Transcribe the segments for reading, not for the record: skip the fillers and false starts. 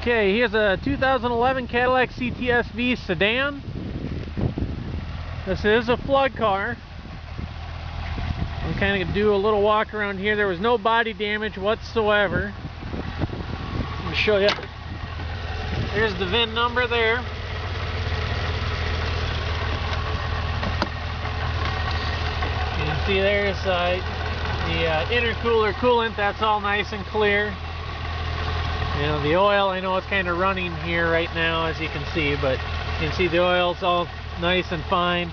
Okay, here's a 2011 Cadillac Cts-v Sedan. This is a flood car. I'm kind of going to do a little walk around here. There was no body damage whatsoever. Let me show you. There's the VIN number there. You can see there's the intercooler coolant. That's all nice and clear. You know, the oil, I know it's kind of running here right now, as you can see, but you can see the oil's all nice and fine.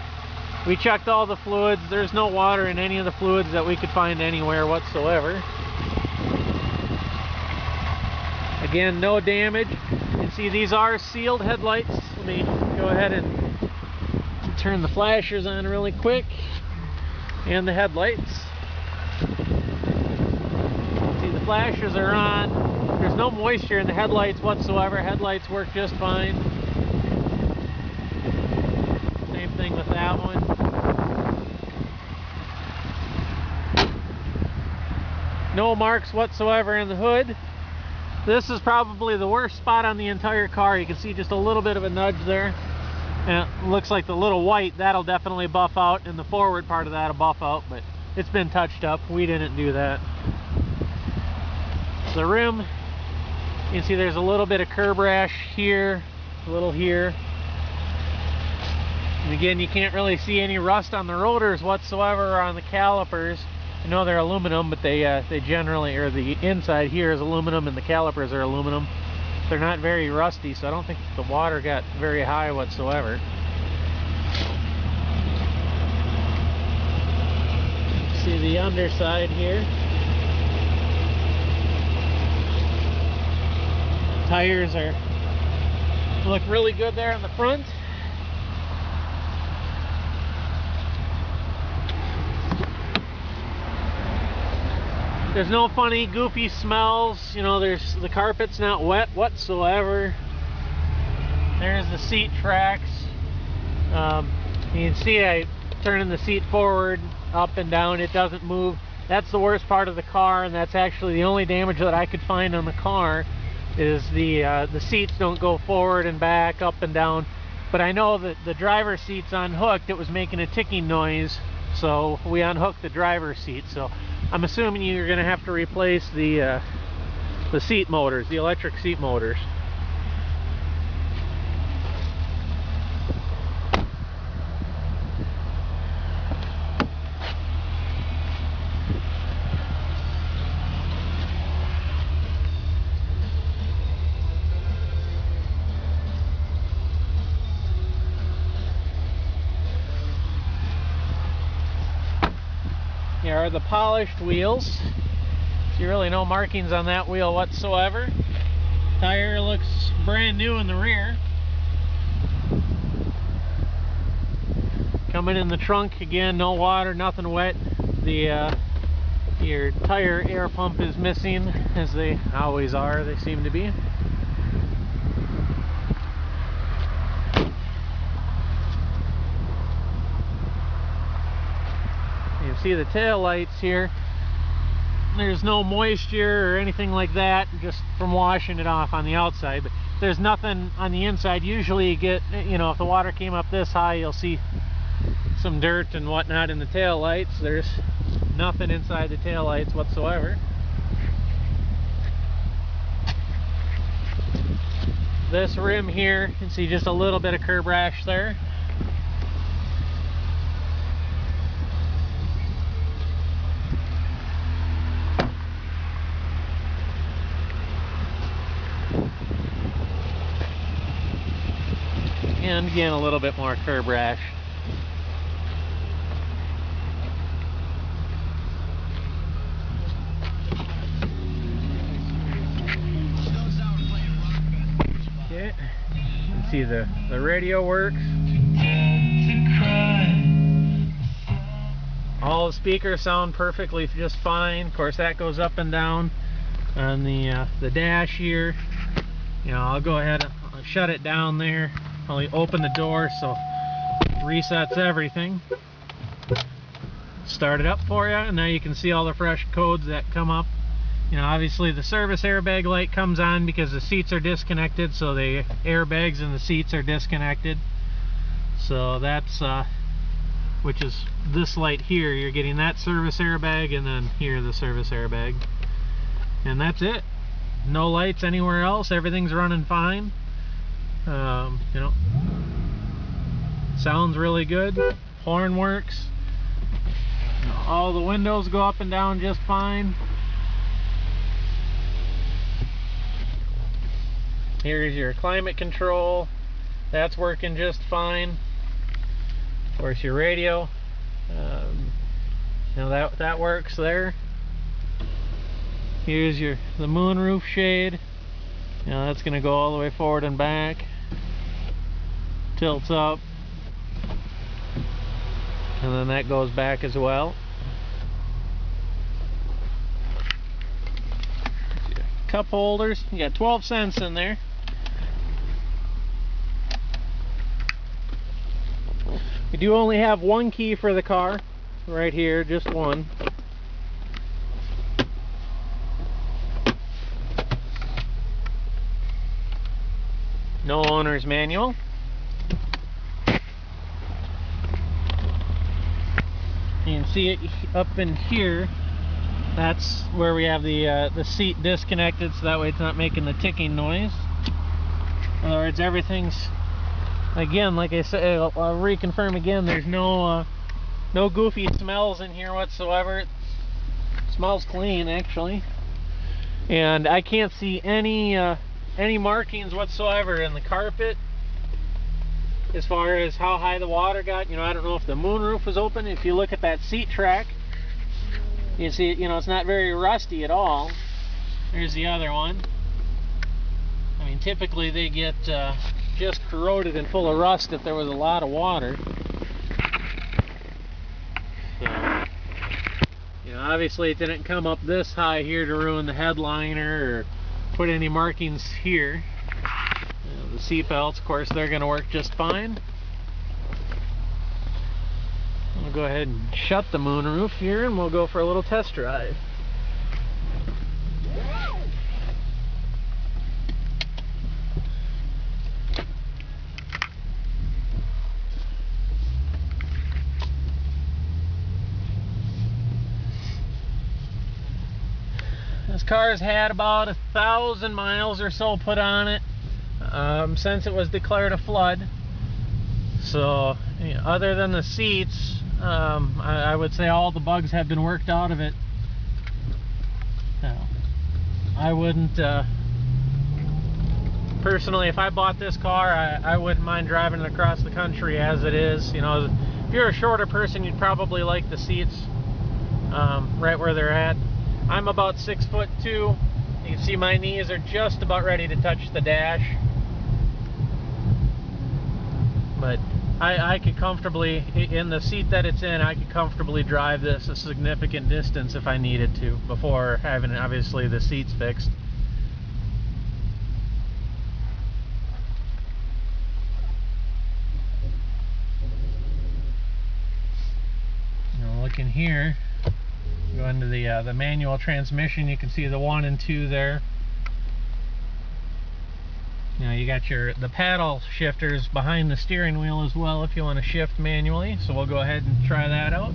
We checked all the fluids. There's no water in any of the fluids that we could find anywhere whatsoever. Again, no damage. You can see these are sealed headlights. Let me go ahead and turn the flashers on really quick. And the headlights. See, the flashers are on. There's no moisture in the headlights whatsoever. Headlights work just fine. Same thing with that one. No marks whatsoever in the hood. This is probably the worst spot on the entire car. You can see just a little bit of a nudge there. And it looks like the little white, that'll definitely buff out, and the forward part of that'll buff out, but it's been touched up. We didn't do that. The rim, you can see there's a little bit of curb rash here, a little here. And again, you can't really see any rust on the rotors whatsoever or on the calipers. I know they're aluminum, but they generally, or the inside here is aluminum and the calipers are aluminum. They're not very rusty, so I don't think the water got very high whatsoever. See the underside here. Tires look really good there in the front. There's no funny, goofy smells. You know, the carpet's not wet whatsoever. There's the seat tracks. You can see I turning the seat forward, up and down. It doesn't move. That's the worst part of the car, and that's actually the only damage that I could find on the car. Is the seats don't go forward and back, up and down. But I know that the driver's seat's unhooked. It was making a ticking noise, so we unhooked the driver's seat. So I'm assuming you're going to have to replace the seat motors, the electric seat motors. Here are the polished wheels. See, really no markings on that wheel whatsoever. Tire looks brand new in the rear. Coming in the trunk, again, no water, nothing wet. Your tire air pump is missing, as they always are, they seem to be. You see the tail lights here. There's no moisture or anything like that, just from washing it off on the outside. But there's nothing on the inside. Usually you get, you know, if the water came up this high, you'll see some dirt and whatnot in the tail lights. There's nothing inside the tail lights whatsoever. This rim here, you can see just a little bit of curb rash there. And again, a little bit more curb rash. Okay, you can see the radio works. All the speakers sound perfectly just fine. Of course, that goes up and down on the dash here. You know, I'll go ahead and I'll shut it down there. Probably open the door so it resets everything. Start it up for you, and now you can see all the fresh codes that come up You know, obviously the service airbag light comes on because the seats are disconnected, so the airbags and the seats are disconnected. So that's which is this light here. You're getting that service airbag, and then here the service airbag, and that's it. No lights anywhere else. Everything's running fine. You know, sounds really good. Horn works. All the windows go up and down just fine. Here's your climate control. That's working just fine. Of course, your radio. You know, that works there. Here's the moonroof shade. You know, that's going to go all the way forward and back. Tilts up. And then that goes back as well. Cup holders. You got 12 cents in there. You do only have one key for the car. Right here, just one. No owner's manual. You can see it up in here. That's where we have the seat disconnected, so that way it's not making the ticking noise. In other words, everything's, again, like I said, I'll reconfirm again, there's no goofy smells in here whatsoever. It smells clean, actually. And I can't see any markings whatsoever in the carpet as far as how high the water got. You know, I don't know if the moonroof was open. If you look at that seat track, you see, you know, it's not very rusty at all. Here's the other one. I mean, typically they get just corroded and full of rust if there was a lot of water. So, you know, obviously it didn't come up this high here to ruin the headliner or put any markings here. You know, the seat belts, of course, they're going to work just fine. We'll go ahead and shut the moonroof here and we'll go for a little test drive. This car has had about 1,000 miles or so put on it since it was declared a flood. So, you know, other than the seats, I would say all the bugs have been worked out of it. Now, I wouldn't, personally, if I bought this car, I wouldn't mind driving it across the country as it is. You know, if you're a shorter person, you'd probably like the seats right where they're at. I'm about 6'2". You can see my knees are just about ready to touch the dash. But I could comfortably, in the seat that it's in, I could comfortably drive this a significant distance if I needed to, before having, obviously, the seats fixed. Now look in here. Go into the manual transmission. You can see the 1 and 2 there. You know, you got the paddle shifters behind the steering wheel as well if you want to shift manually. So we'll go ahead and try that out.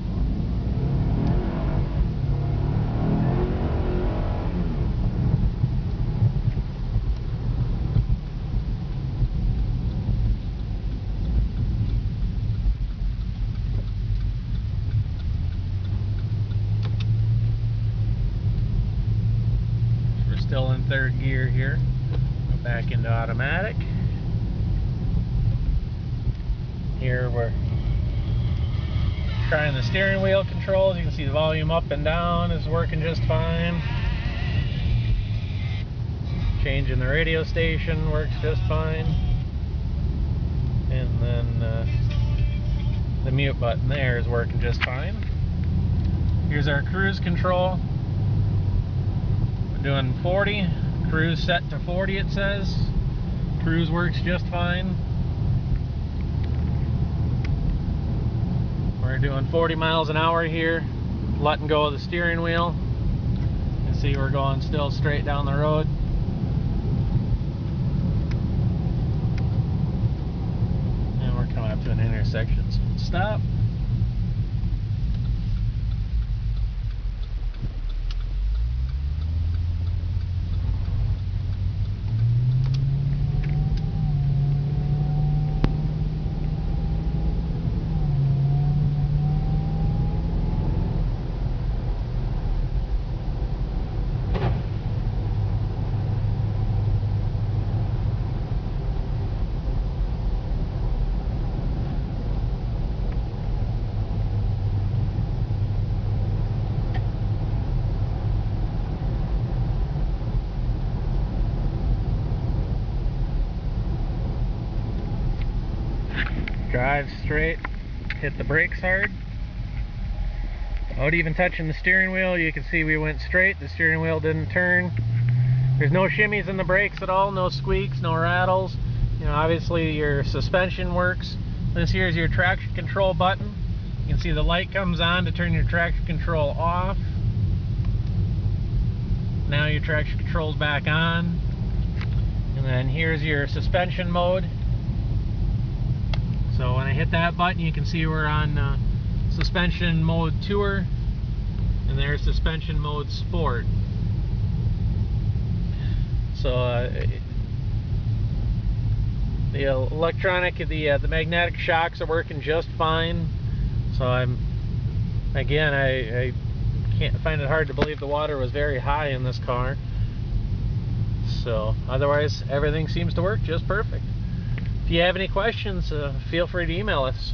Still in third gear here. Go back into automatic. Here we're trying the steering wheel controls. You can see the volume up and down is working just fine. Changing the radio station works just fine. And then the mute button there is working just fine. Here's our cruise control. Doing 40, cruise set to 40 it says. Cruise works just fine. We're doing 40 miles an hour here, letting go of the steering wheel. You can see we're going still straight down the road. And we're coming up to an intersection, so we'll stop. Drive straight, hit the brakes hard. Without even touching the steering wheel, you can see we went straight. The steering wheel didn't turn. There's no shimmies in the brakes at all, no squeaks, no rattles. You know, obviously your suspension works. This here is your traction control button. You can see the light comes on to turn your traction control off. Now your traction control is back on. And then here's your suspension mode. So when I hit that button, you can see we're on suspension mode Tour, and there's suspension mode Sport. So the electronic, the magnetic shocks are working just fine. So I can't find it hard to believe the water was very high in this car. So otherwise, everything seems to work just perfect. If you have any questions, feel free to email us.